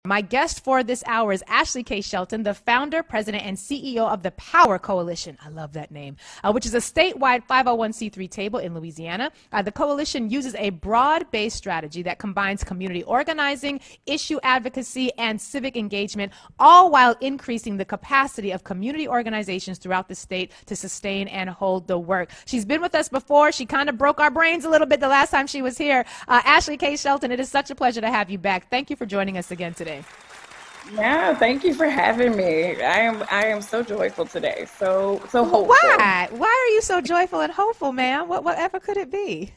My guest for this hour is Ashley K. Shelton, the founder, president, and CEO of the Power Coalition. I love that name, which is a statewide 501c3 table in Louisiana. The coalition uses a broad-based strategy that combines community organizing, issue advocacy, and civic engagement, all while increasing the capacity of community organizations throughout the state to sustain and hold the work. She's been with us before. She kind of broke our brains a little bit the last time she was here. Ashley K. Shelton, it is such a pleasure to have you back. Thank you for joining us again today. Yeah, thank you for having me. I am so joyful today. So hopeful. Why? Why are you so joyful and hopeful, ma'am? Whatever could it be?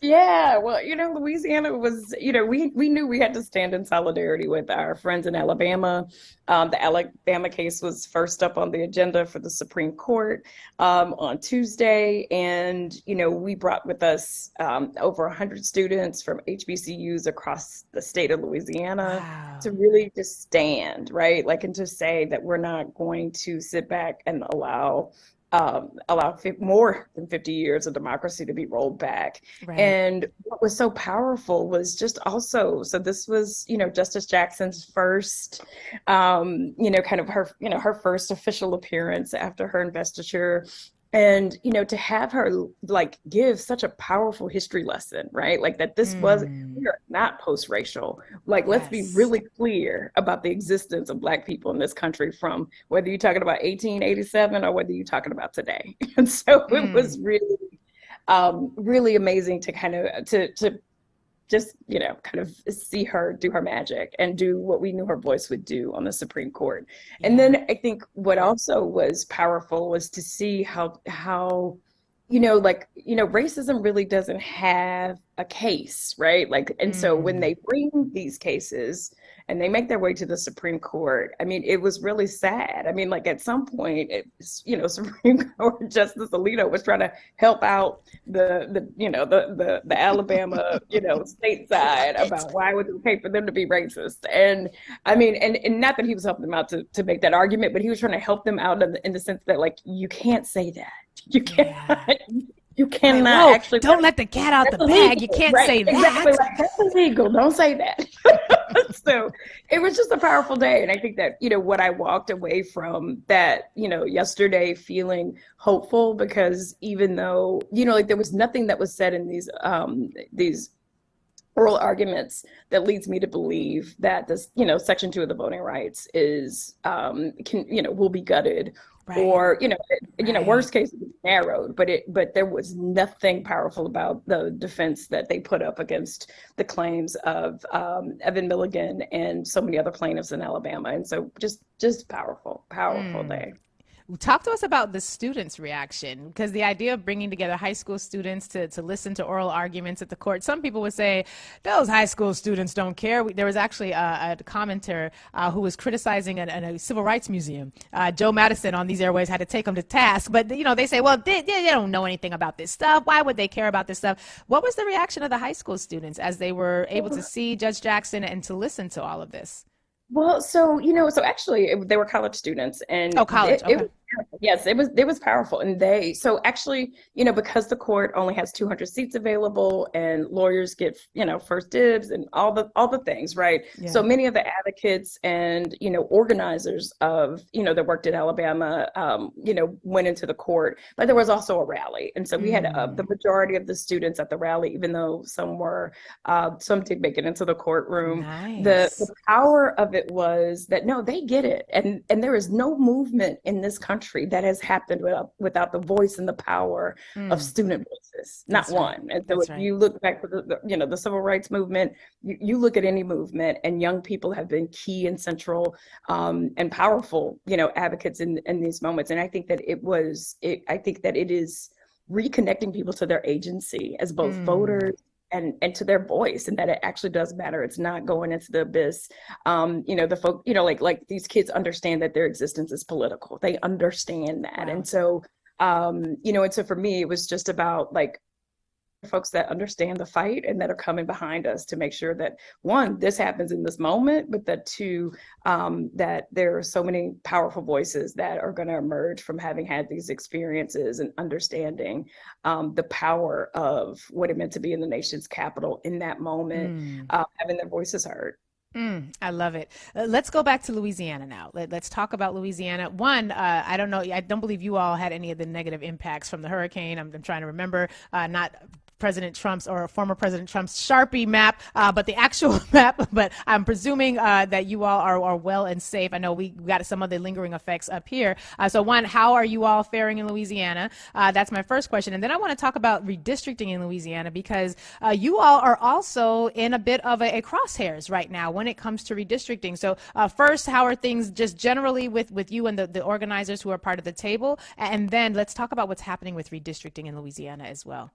Yeah, well, Louisiana was, we knew we had to stand in solidarity with our friends in Alabama. The Alabama case was first up on the agenda for the Supreme Court on Tuesday. And, we brought with us over 100 students from HBCUs across the state of Louisiana. Wow. To really just stand, right? And to say that we're not going to sit back and allow more than 50 years of democracy to be rolled back. Right. And what was so powerful was just also, so this was, Justice Jackson's first, kind of her first official appearance after her investiture. And, to have her give such a powerful history lesson, right? That this was, we are not post-racial. Let's be really clear about the existence of Black people in this country, from whether you're talking about 1887 or whether you're talking about today. And so it was really, really amazing to kind of, to just, kind of see her do her magic and do what we knew her voice would do on the Supreme Court. Yeah. And then I think what also was powerful was to see how racism really doesn't have a case, right? And so when they bring these cases and they make their way to the Supreme Court, I mean, it was really sad. I mean, at some point, Supreme Court Justice Alito was trying to help out the Alabama, state side about why would it okay for them to be racist. And I mean, and not that he was helping them out to make that argument, but he was trying to help them out in the sense that you can't say that. You can't. You cannot actually. Don't let the cat out the bag. You can't say that. Exactly. That's illegal. Don't say that. So it was just a powerful day. And I think that, what I walked away from that, yesterday feeling hopeful, because even though, there was nothing that was said in these oral arguments that leads me to believe that this, Section 2 of the Voting Rights is, will be gutted. Right. Or, worst case, narrowed, but there was nothing powerful about the defense that they put up against the claims of Evan Milligan and so many other plaintiffs in Alabama. And so just powerful day. Talk to us about the students' reaction, because the idea of bringing together high school students to listen to oral arguments at the court, some people would say those high school students don't care. There was actually a commenter who was criticizing a civil rights museum. Joe Madison on these airways had to take them to task. But, they say, well, they don't know anything about this stuff. Why would they care about this stuff? What was the reaction of the high school students as they were able to see Judge Jackson and to listen to all of this? Well, so actually they were college students, and college. Okay. Yes, it was powerful. And so actually, because the court only has 200 seats available and lawyers get, first dibs and all the things, right? Yeah. So many of the advocates and, organizers of, that worked at Alabama, went into the court, but there was also a rally. And so we had the majority of the students at the rally, even though some did make it into the courtroom. Nice. The power of it was that, no, they get it. And there is no movement in this country that has happened without the voice and the power of student voices, not one. And so if you look back to the civil rights movement, you look at any movement, and young people have been key and central and powerful, advocates in these moments. And I think that it is reconnecting people to their agency as both voters and to their voice, and that it actually does matter. It's not going into the abyss. The folk, like these kids understand that their existence is political. They understand that. Wow. And so, and so for me, it was just about folks that understand the fight and that are coming behind us to make sure that, one, this happens in this moment, but that two, that there are so many powerful voices that are going to emerge from having had these experiences and understanding the power of what it meant to be in the nation's capital in that moment, having their voices heard. I love it. Let's go back to Louisiana now. Let's talk about Louisiana. One, I don't know. I don't believe you all had any of the negative impacts from the hurricane. I'm trying to remember, not President Trump's or former President Trump's Sharpie map, but the actual map. But I'm presuming that you all are well and safe. I know we got some of the lingering effects up here. So one, how are you all faring in Louisiana? That's my first question. And then I want to talk about redistricting in Louisiana, because you all are also in a bit of a crosshairs right now when it comes to redistricting. So first, how are things just generally with you and the organizers who are part of the table? And then let's talk about what's happening with redistricting in Louisiana as well.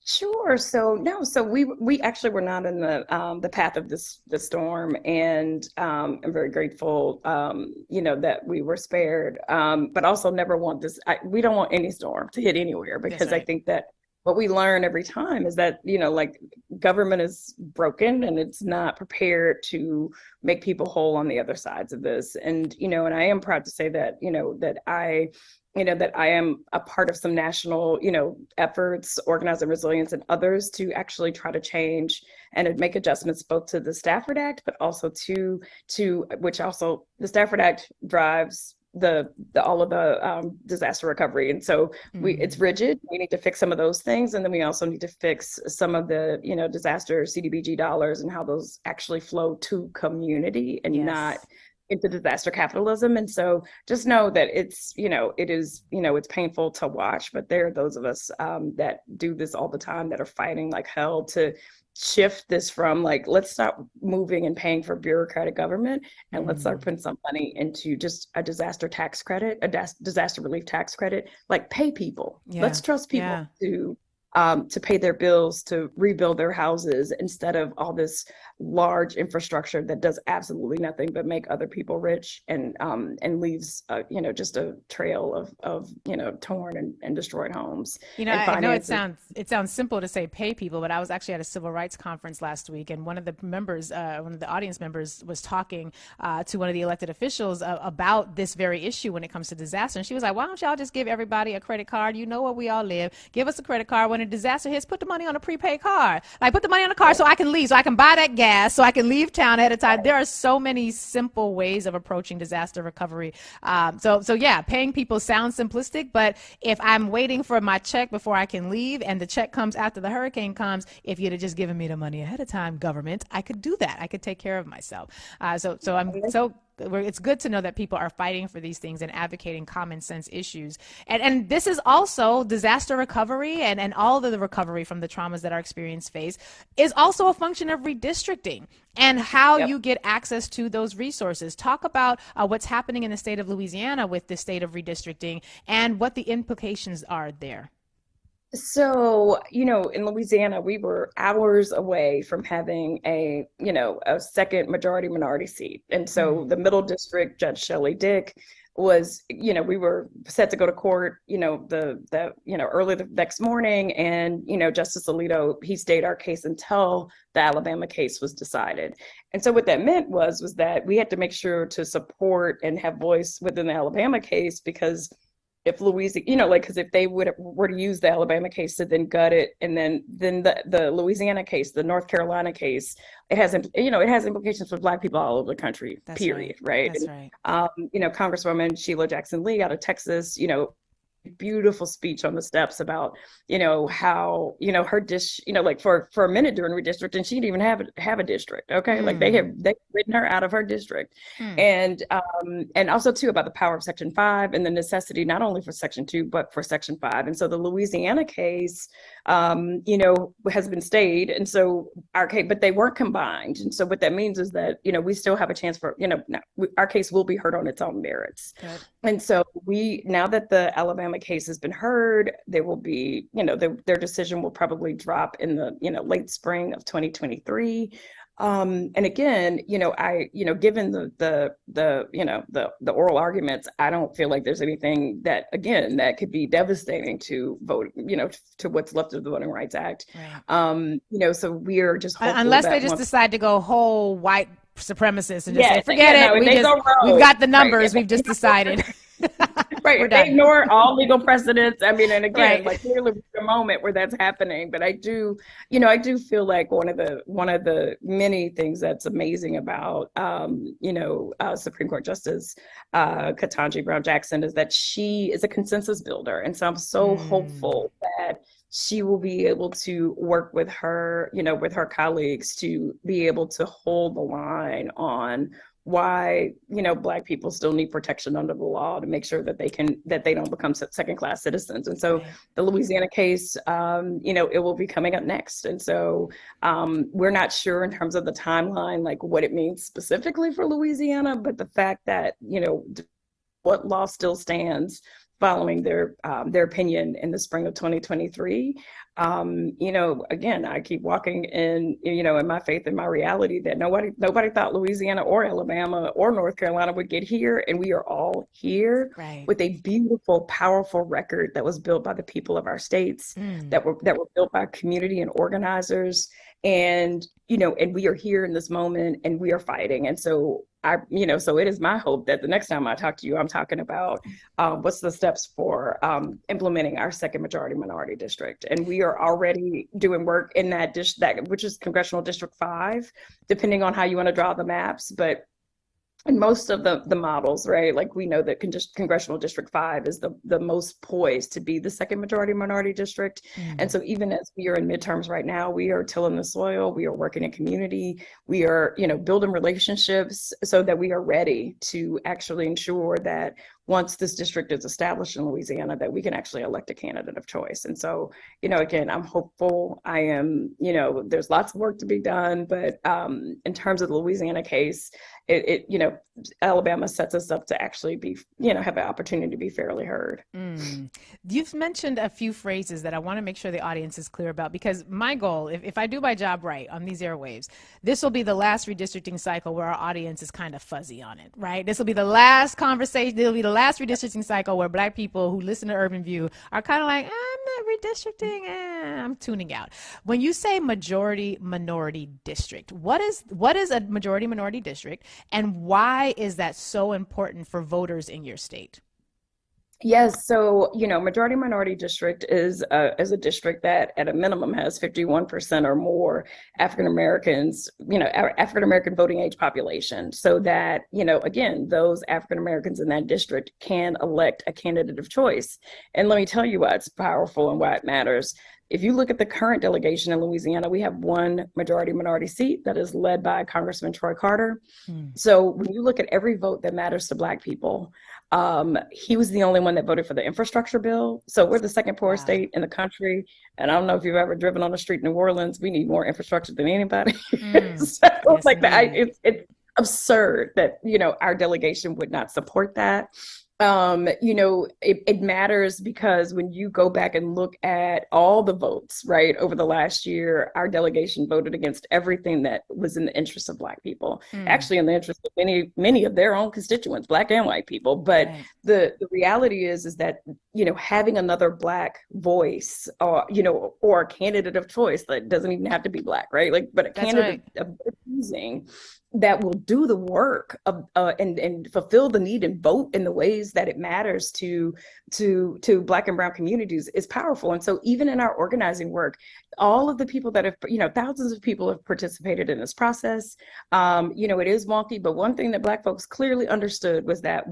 Sure. So we actually were not in the path of the storm, and I'm very grateful, that we were spared. But also never want this. We don't want any storm to hit anywhere, because right. I think that what we learn every time is that like government is broken and it's not prepared to make people whole on the other sides of this. And and I am proud to say that that I am a part of some national, efforts, Organizing Resilience and others, to actually try to change and make adjustments both to the Stafford Act, but also to which also the Stafford Act drives all of the disaster recovery. And so it's rigid. We need to fix some of those things. And then we also need to fix some of the, disaster CDBG dollars and how those actually flow to community and not into disaster capitalism. And so just know that it's, it is, it's painful to watch, but there are those of us that do this all the time that are fighting like hell to shift this from let's stop moving and paying for bureaucratic government, and let's start putting some money into just a disaster tax credit, a disaster relief tax credit, pay people. Let's trust people to pay their bills, to rebuild their houses, instead of all this large infrastructure that does absolutely nothing but make other people rich and leaves just a trail of torn and destroyed homes. I know it sounds simple to say pay people, but I was actually at a civil rights conference last week, and one of the audience members was talking to one of the elected officials about this very issue when it comes to disaster, and she was like, "Why don't y'all just give everybody a credit card? You know where we all live. Give us a credit card. When a disaster hits, put the money on a prepaid card. Put the money on the card so I can leave, so I can buy that gas, so I can leave town ahead of time." There are so many simple ways of approaching disaster recovery. So yeah, paying people sounds simplistic, but if I'm waiting for my check before I can leave and the check comes after the hurricane comes, if you'd have just given me the money ahead of time, government, I could do that. I could take care of myself. It's good to know that people are fighting for these things and advocating common sense issues. And this is also disaster recovery and all of the recovery from the traumas that our experience face is also a function of redistricting and how you get access to those resources. Talk about what's happening in the state of Louisiana with the state of redistricting and what the implications are there. So, in Louisiana, we were hours away from having a second majority minority seat. And so the middle district, Judge Shelley Dick, was, we were set to go to court, early the next morning. And, Justice Alito, he stayed our case until the Alabama case was decided. And so what that meant was that we had to make sure to support and have voice within the Alabama case, because if Louisiana, because if they were to use the Alabama case to then gut it, and then the Louisiana case, the North Carolina case, it has implications for Black people all over the country. That's period. Right. That's right. Congresswoman Sheila Jackson Lee out of Texas, beautiful speech on the steps about how her for a minute during redistricting, she didn't even have a district. They written her out of her district. And also too about the power of Section 5 and the necessity not only for Section 2 but for Section 5. And so the Louisiana case has been stayed, and so our case, but they weren't combined. And so what that means is that we still have a chance for our case will be heard on its own merits. Good. And so now that the Alabama case has been heard, there will be, their decision will probably drop in the, late spring of 2023. And again, given the oral arguments, I don't feel like there's anything that could be devastating to vote, to what's left of the Voting Rights Act. Right. So we are just unless they just decide to go whole white supremacist and just say, forget it. We've got the numbers. Right. We've just decided. Right. We're They done. ignore all legal precedents. I mean, and again, Right. like clearly the moment where that's happening. But I do feel like one of the many things that's amazing about Supreme Court Justice Ketanji Brown Jackson is that she is a consensus builder. And so I'm so hopeful that she will be able to work with her colleagues to be able to hold the line on why Black people still need protection under the law to make sure that they don't become second class citizens. And so the Louisiana case, it will be coming up next. And so we're not sure in terms of the timeline, like what it means specifically for Louisiana, but the fact that what law still stands following their opinion in the spring of 2023. Again, I keep walking in my faith and my reality that nobody thought Louisiana or Alabama or North Carolina would get here, and we are all here with a beautiful, powerful record that was built by the people of our states, that were built by community and organizers, and we are here in this moment, and we are fighting, and so so it is my hope that the next time I talk to you, I'm talking about what's the steps for implementing our second majority minority district. And we are already doing work in that which is Congressional District 5, depending on how you want to draw the maps. But in most of the models, right, like we know that Congressional District 5 is the most poised to be the second majority minority district. And so even as we are in midterms right now, we are tilling the soil, we are working in community, we are, building relationships so that we are ready to actually ensure that once this district is established in Louisiana, that we can actually elect a candidate of choice. And so, again, I'm hopeful. I am, there's lots of work to be done, but in terms of the Louisiana case, Alabama sets us up to actually be, have an opportunity to be fairly heard. You've mentioned a few phrases that I want to make sure the audience is clear about, because my goal, if I do my job right on these airwaves, this will be the last redistricting cycle where our audience is kind of fuzzy on it, right? This will be the last conversation. It'll be the last redistricting cycle where Black people who listen to Urban View are kind of like, I'm not redistricting, I'm tuning out. When you say majority minority district, what is a majority minority district, and why is that so important for voters in your state? Yes, so majority minority district is a district that at a minimum has 51% or more African Americans, African American voting age population, so that again, those African Americans in that district can elect a candidate of choice. And let me tell you why it's powerful and why it matters. If you look at the current delegation in Louisiana, we have one majority minority seat that is led by Congressman Troy Carter. So when you look at every vote that matters to Black people, he was the only one that voted for the infrastructure bill. So we're the second poorest state in the country. And I don't know if you've ever driven on the street in New Orleans. We need more infrastructure than anybody. It's absurd that, our delegation would not support that. It matters because when you go back and look at all the votes, right, over the last year, our delegation voted against everything that was in the interest of Black people, actually in the interest of many of their own constituents, Black and white people. But the reality is that, having another Black voice or a candidate of choice that doesn't even have to be Black, right? But a candidate of choosing that will do the work of and fulfill the need and vote in the ways that it matters to Black and brown communities is powerful. And so even in our organizing work, all of the people that have, thousands of people have participated in this process. It is wonky, but one thing that Black folks clearly understood was that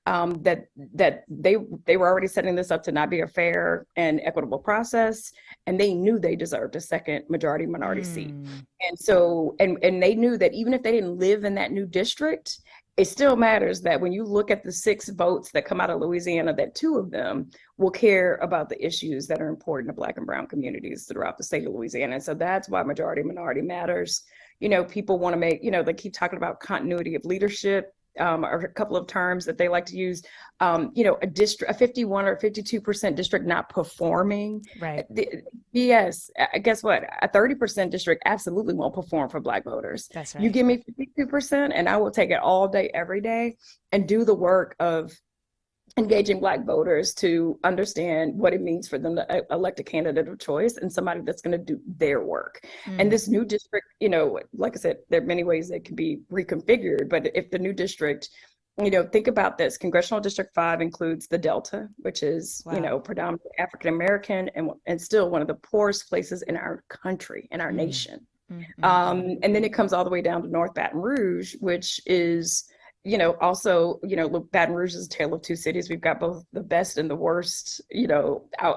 that they were already setting this up to not be a fair and equitable process, and they knew they deserved a second majority minority seat. And so, and they knew that even if they didn't live in that new district, it still matters that when you look at the 6 votes that come out of Louisiana, that 2 of them will care about the issues that are important to Black and brown communities throughout the state of Louisiana. And so that's why majority minority matters. People want to make, they keep talking about continuity of leadership. Or a couple of terms that they like to use, a 51 or 52% district not performing. Right. Yes. Guess what? A 30% district absolutely won't perform for Black voters. That's right. You give me 52% and I will take it all day, every day, and do the work of engaging Black voters to understand what it means for them to elect a candidate of choice and somebody that's going to do their work. And this new district, like I said, there are many ways that can be reconfigured, but if the new district think about this. Congressional District 5 includes the Delta, which is, predominantly African American and still one of the poorest places in our country, in our nation. And then it comes all the way down to North Baton Rouge, which is, also, Baton Rouge is a tale of two cities. We've got both the best and the worst,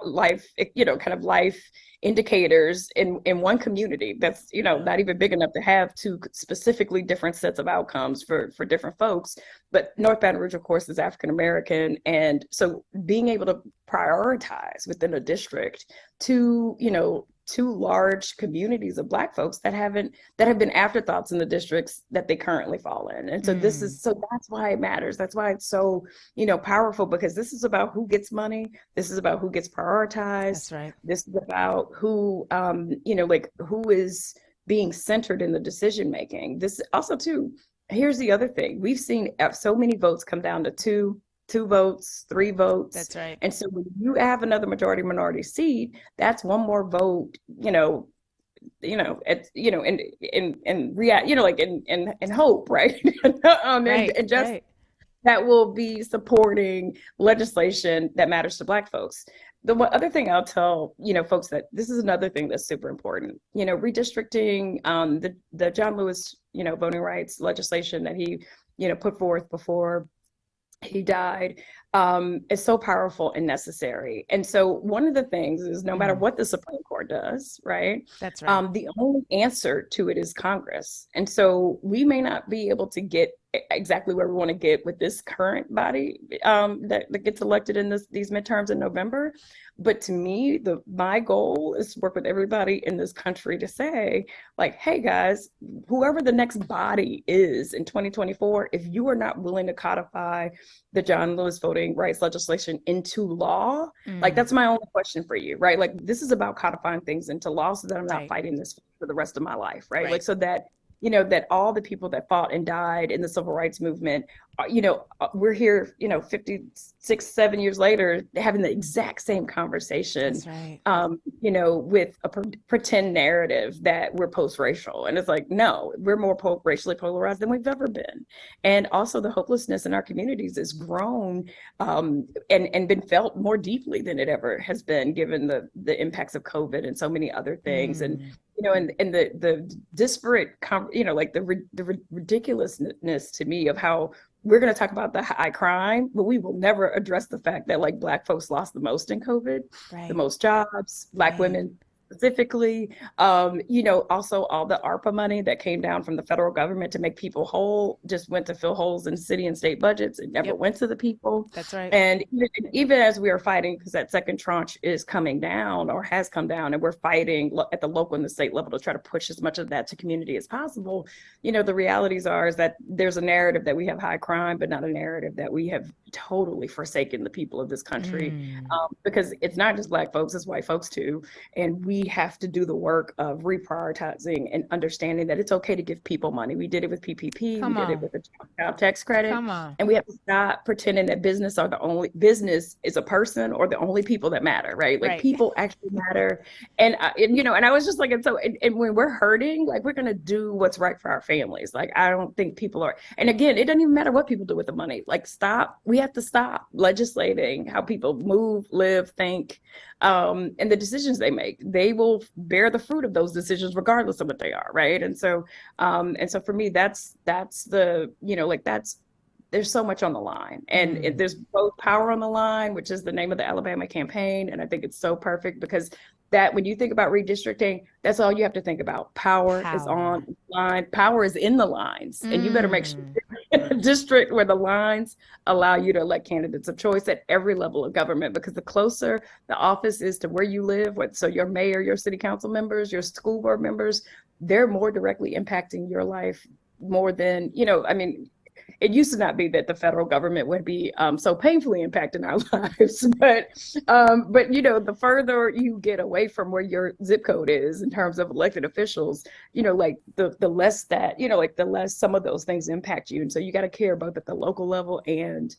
life indicators in one community that's, not even big enough to have two specifically different sets of outcomes for different folks. But North Baton Rouge, of course, is African American. And so being able to prioritize within a district two large communities of Black folks that have been afterthoughts in the districts that they currently fall in. And so that's why it matters. That's why it's so, powerful, because this is about who gets money. This is about who gets prioritized. That's right. This is about who, who is being centered in the decision making. This also too, here's the other thing. We've seen so many votes come down to two votes, 3 votes. That's right. And so when you have another majority minority seat, that's one more vote, in hope, right? And just right. That will be supporting legislation that matters to Black folks. The one other thing I'll tell, folks, that this is another thing that's super important, redistricting, the John Lewis, voting rights legislation that he, put forth before he died, is so powerful and necessary. And so one of the things is no matter what the Supreme Court does, right? That's right. The only answer to it is Congress. And so we may not be able to get exactly where we want to get with this current body that gets elected in these midterms in November. But to me, my goal is to work with everybody in this country to say, like, hey guys, whoever the next body is in 2024, if you are not willing to codify the John Lewis voting rights legislation into law, like that's my only question for you, right? Like this is about codifying things into law so that I'm not fighting this for the rest of my life, right? Like so that that all the people that fought and died in the civil rights movement, we're here, 56, 7 years later, having the exact same conversation, That's right. With a pretend narrative that we're post-racial. And it's like, no, we're more racially polarized than we've ever been. And also the hopelessness in our communities has grown and been felt more deeply than it ever has been, given the impacts of COVID and so many other things. And and the disparate, the ridiculousness to me of how we're going to talk about the high crime, but we will never address the fact that like Black folks lost the most in COVID, the most jobs, Black women specifically, also all the ARPA money that came down from the federal government to make people whole just went to fill holes in city and state budgets. It never went to the people. That's right. And even as we are fighting, because that second tranche is coming down or has come down, and we're fighting at the local and the state level to try to push as much of that to community as possible, the realities is that there's a narrative that we have high crime, but not a narrative that we have totally forsaken the people of this country, because it's not just Black folks, it's white folks too. And we have to do the work of reprioritizing and understanding that it's okay to give people money. We did it with PPP, did it with the child tax credit, and we have to stop pretending that business is a person or the only people that matter, right? Like people actually matter. And I was just like, and when we're hurting, like we're gonna do what's right for our families. Like I don't think people are, and again, it doesn't even matter what people do with the money. Like we have to stop legislating how people move, live, think, and the decisions they make. They will bear the fruit of those decisions regardless of what they are, right? And so for me, that's there's so much on the line, and there's both power on the line, which is the name of the Alabama campaign, and I think it's so perfect because that when you think about redistricting, that's all you have to think about. Power is on the line. Power is in the lines, and you better make sure you're in a district where the lines allow you to elect candidates of choice at every level of government, because the closer the office is to where you live, so your mayor, your city council members, your school board members, they're more directly impacting your life more than, it used to not be that the federal government would be so painfully impacting our lives, but the further you get away from where your zip code is in terms of elected officials, like the less that, the less some of those things impact you. And so you got to care both at the local level and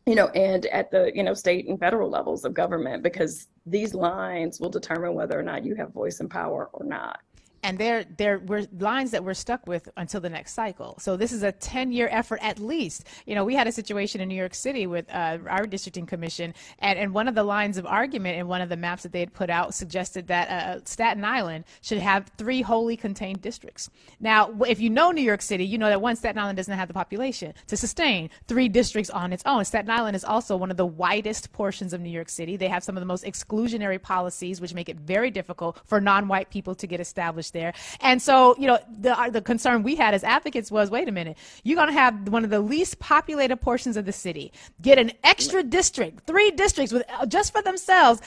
at the, state and federal levels of government, because these lines will determine whether or not you have voice and power or not. And there were lines that we're stuck with until the next cycle. So this is a 10-year effort at least. We had a situation in New York City with our redistricting commission, and one of the lines of argument in one of the maps that they had put out suggested that Staten Island should have 3 wholly contained districts. Now, if you know New York City, you know that one, Staten Island doesn't have the population to sustain 3 districts on its own. Staten Island is also one of the widest portions of New York City. They have some of the most exclusionary policies, which make it very difficult for non-white people to get established there. And so, the concern we had as advocates was, wait a minute, you're going to have one of the least populated portions of the city get an extra district, 3 districts with just for themselves,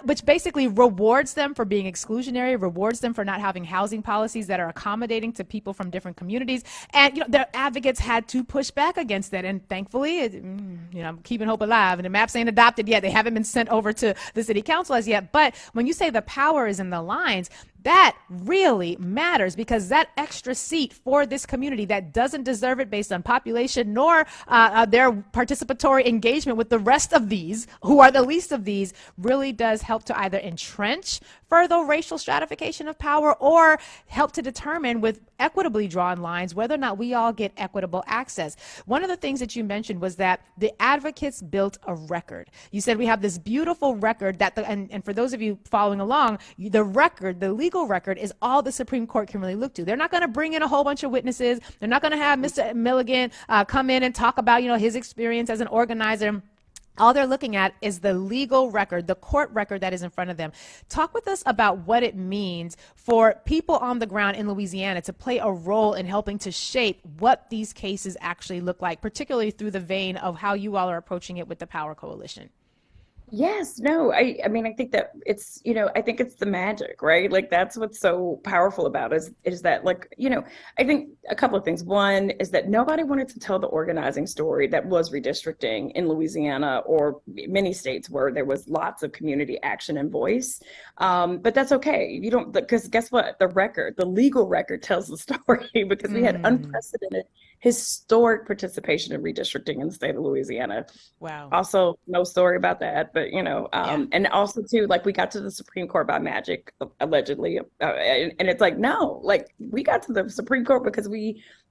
which basically rewards them for being exclusionary, rewards them for not having housing policies that are accommodating to people from different communities. And, their advocates had to push back against that. And thankfully, I'm keeping hope alive. And the maps ain't adopted yet. They haven't been sent over to the city council as yet. But when you say the power is in the lines, that really matters, because that extra seat for this community that doesn't deserve it based on population nor their participatory engagement with the rest of these, who are the least of these, really does help to either entrench further racial stratification of power or help to determine with equitably drawn lines whether or not we all get equitable access. One of the things that you mentioned was that the advocates built a record. You said we have this beautiful record that, and for those of you following along, the legal record is all the Supreme Court can really look to. They're not going to bring in a whole bunch of witnesses. They're not going to have Mr. Milligan come in and talk about, his experience as an organizer. All they're looking at is the legal record, the court record that is in front of them. Talk with us about what it means for people on the ground in Louisiana to play a role in helping to shape what these cases actually look like, particularly through the vein of how you all are approaching it with the Power Coalition. Yes, no, I mean, I think that it's, I think it's the magic, right? Like, that's what's so powerful about it is that, like, I think a couple of things. One is that nobody wanted to tell the organizing story that was redistricting in Louisiana or many states where there was lots of community action and voice. But that's okay. You don't, because guess what? The legal record tells the story, because we had unprecedented historic participation in redistricting in the state of Louisiana. Wow. Also, no story about that, but and also too, like, we got to the Supreme Court by magic, allegedly, and it's like, no, like, we got to the Supreme Court because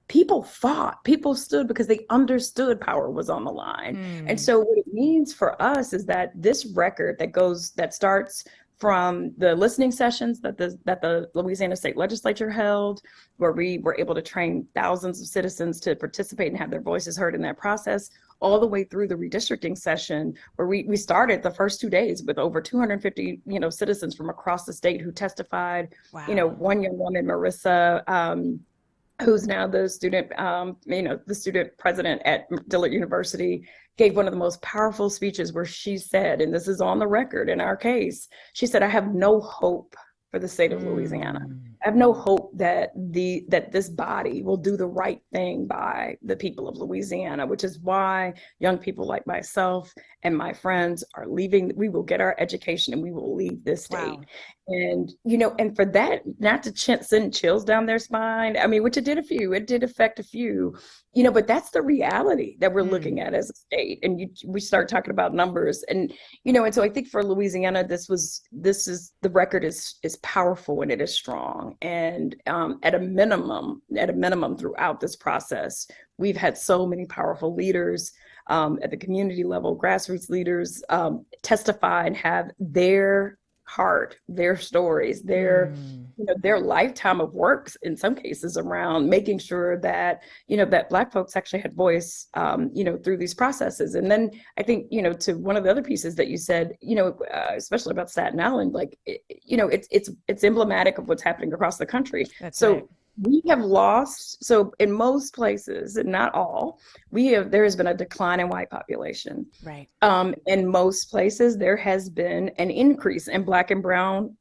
people fought, people stood because they understood power was on the line. And so what it means for us is that this record that starts from the listening sessions that the Louisiana State Legislature held, where we were able to train thousands of citizens to participate and have their voices heard in that process, all the way through the redistricting session, where we started the first 2 days with over 250 citizens from across the state who testified. Wow. One young woman, Marissa, who's now the student president at Dillard University, gave one of the most powerful speeches where she said, and this is on the record in our case, she said, "I have no hope for the state of Louisiana. I have no hope that this body will do the right thing by the people of Louisiana," which is why young people like myself and my friends are leaving. We will get our education and we will leave this state. Wow. And, and for that, not to send chills down their spine, I mean, which it did affect a few, but that's the reality that we're looking at as a state. And we start talking about numbers and so I think for Louisiana, the record is powerful and it is strong. And at a minimum throughout this process, we've had so many powerful leaders at the community level, grassroots leaders testify and have their heart, their stories, their lifetime of work in some cases around making sure that that Black folks actually had voice through these processes. And then I think to one of the other pieces that you said, especially about Staten Island, like it's emblematic of what's happening across the country. That's right. We have lost, so in most places, and not all, there has been a decline in white population. Right. In most places, there has been an increase in Black and brown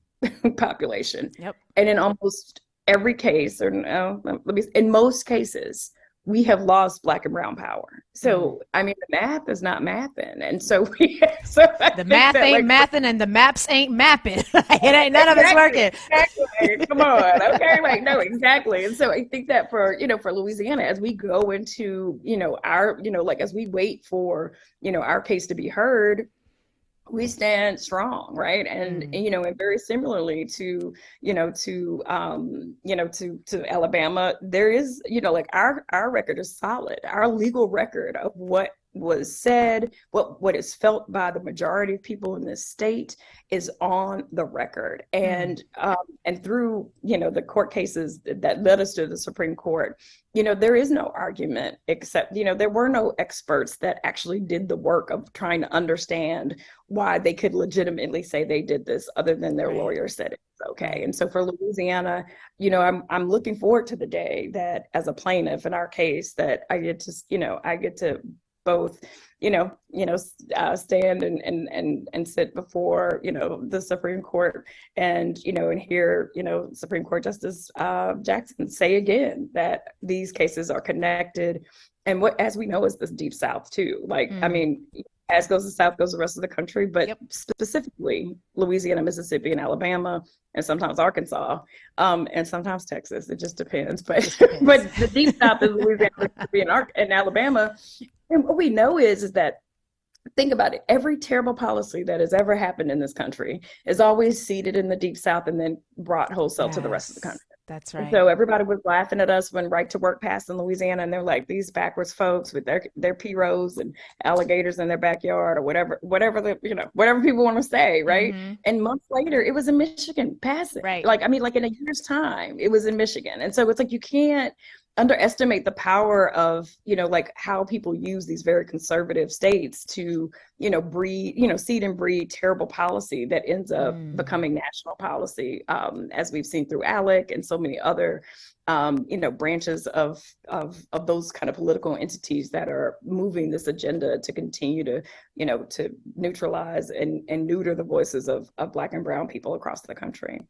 population. Yep. And in almost every case, in most cases, we have lost Black and brown power. So, I mean, the math is not mapping. And so the math ain't mapping and the maps ain't mapping. It ain't none of it's working. Exactly. Come on. Okay. Right. No, exactly. And so I think that for Louisiana, as we go into, our, as we wait for, our case to be heard, we stand strong, right? And and very similarly to Alabama, there is like our record is solid. Our legal record of what was said, what is felt by the majority of people in this state is on the record. And through the court cases that led us to the Supreme Court, there is no argument except there were no experts that actually did the work of trying to understand why they could legitimately say they did this other than their lawyer said it's okay. And so for Louisiana, I'm looking forward to the day that as a plaintiff in our case that I get to both stand and sit before the Supreme Court and hear Supreme Court Justice Jackson say again that these cases are connected, and what as we know is this Deep South too. I mean, as goes the South goes the rest of the country, but specifically Louisiana, Mississippi, and Alabama, and sometimes Arkansas, and sometimes Texas. It just depends. But the Deep South is Louisiana, Mississippi, and Alabama. And what we know is that, think about it, every terrible policy that has ever happened in this country is always seeded in the Deep South and then brought wholesale to the rest of the country. That's right. And so everybody was laughing at us when right to work passed in Louisiana, and they're like, these backwards folks with their P-rows and alligators in their backyard, or whatever people want to say, right? And months later, it was in Michigan passing. Right. Like in a year's time, it was in Michigan. And so it's like you can't underestimate the power of how people use these very conservative states to breed seed and breed terrible policy that ends up becoming national policy, as we've seen through ALEC and so many other branches of those kind of political entities that are moving this agenda to continue to to neutralize and neuter the voices of Black and brown people across the country.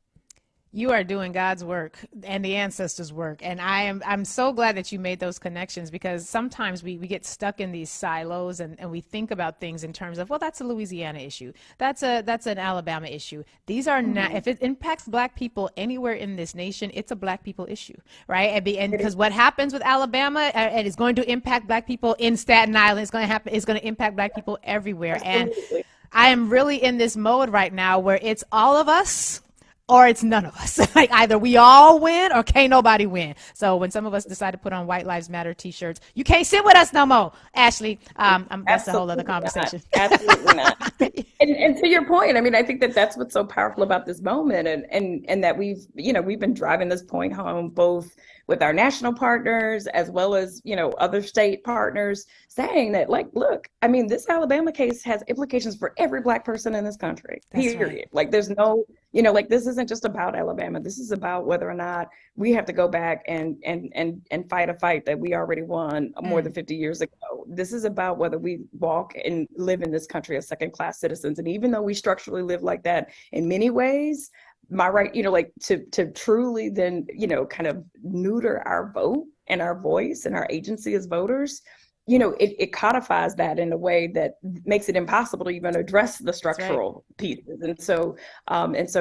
You are doing God's work and the ancestors' work. And I'm so glad that you made those connections, because sometimes we get stuck in these silos and we think about things in terms of, well, that's a Louisiana issue. That's an Alabama issue. These are not, if it impacts Black people anywhere in this nation, it's a Black people issue, right? And because what happens with Alabama, it is going to impact Black people in Staten Island. It's going to impact Black people everywhere. Absolutely. And I am really in this mode right now where it's all of us or it's none of us. Like either we all win or can't nobody win. So when some of us decide to put on White Lives Matter t-shirts, you can't sit with us no more, Ashley. That's a whole other conversation. Absolutely not. And to your point, I mean, I think that's what's so powerful about this moment, and that we've been driving this point home both with our national partners as well as other state partners, saying that, like, look, I mean, this Alabama case has implications for every Black person in this country. Period. Right. Like, there's no, this isn't just about Alabama. This is about whether or not we have to go back and fight a fight that we already won more than 50 years ago. This is about whether we walk and live in this country as second-class citizens. And even though we structurally live like that in many ways, my right, to truly then, kind of neuter our vote and our voice and our agency as voters, it codifies that in a way that makes it impossible to even address the structural pieces. And so,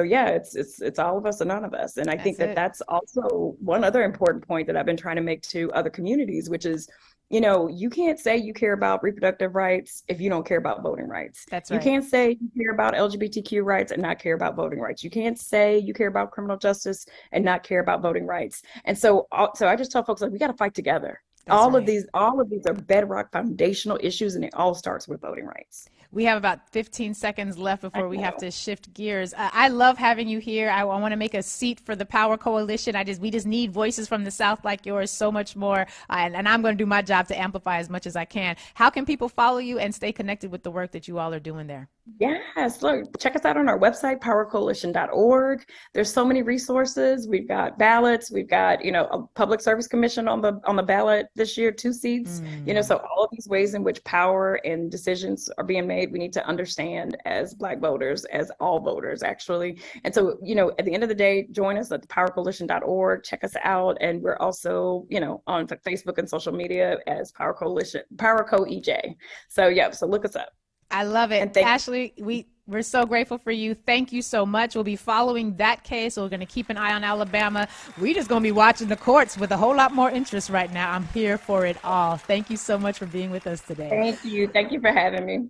yeah, it's all of us and none of us. And I think that's also one other important point that I've been trying to make to other communities, which is, you can't say you care about reproductive rights if you don't care about voting rights. That's right. You can't say you care about LGBTQ rights and not care about voting rights. You can't say you care about criminal justice and not care about voting rights. And so I just tell folks, like, we got to fight together. All of these are bedrock foundational issues, and it all starts with voting rights. We have about 15 seconds left before we have to shift gears. I love having you here. I want to make a seat for the Power Coalition. We just need voices from the South like yours so much more. And I'm going to do my job to amplify as much as I can. How can people follow you and stay connected with the work that you all are doing there? Yes, look, check us out on our website, powercoalition.org. There's so many resources. We've got ballots. We've got, a public service commission on the ballot this year, 2 seats. So all of these ways in which power and decisions are being made, we need to understand as Black voters, as all voters, actually. And so, at the end of the day, join us at powercoalition.org. Check us out. And we're also, on Facebook and social media as Power Coalition, Power Co EJ. So look us up. I love it. Ashley, we're so grateful for you. Thank you so much. We'll be following that case. We're going to keep an eye on Alabama. We're just going to be watching the courts with a whole lot more interest right now. I'm here for it all. Thank you so much for being with us today. Thank you. Thank you for having me.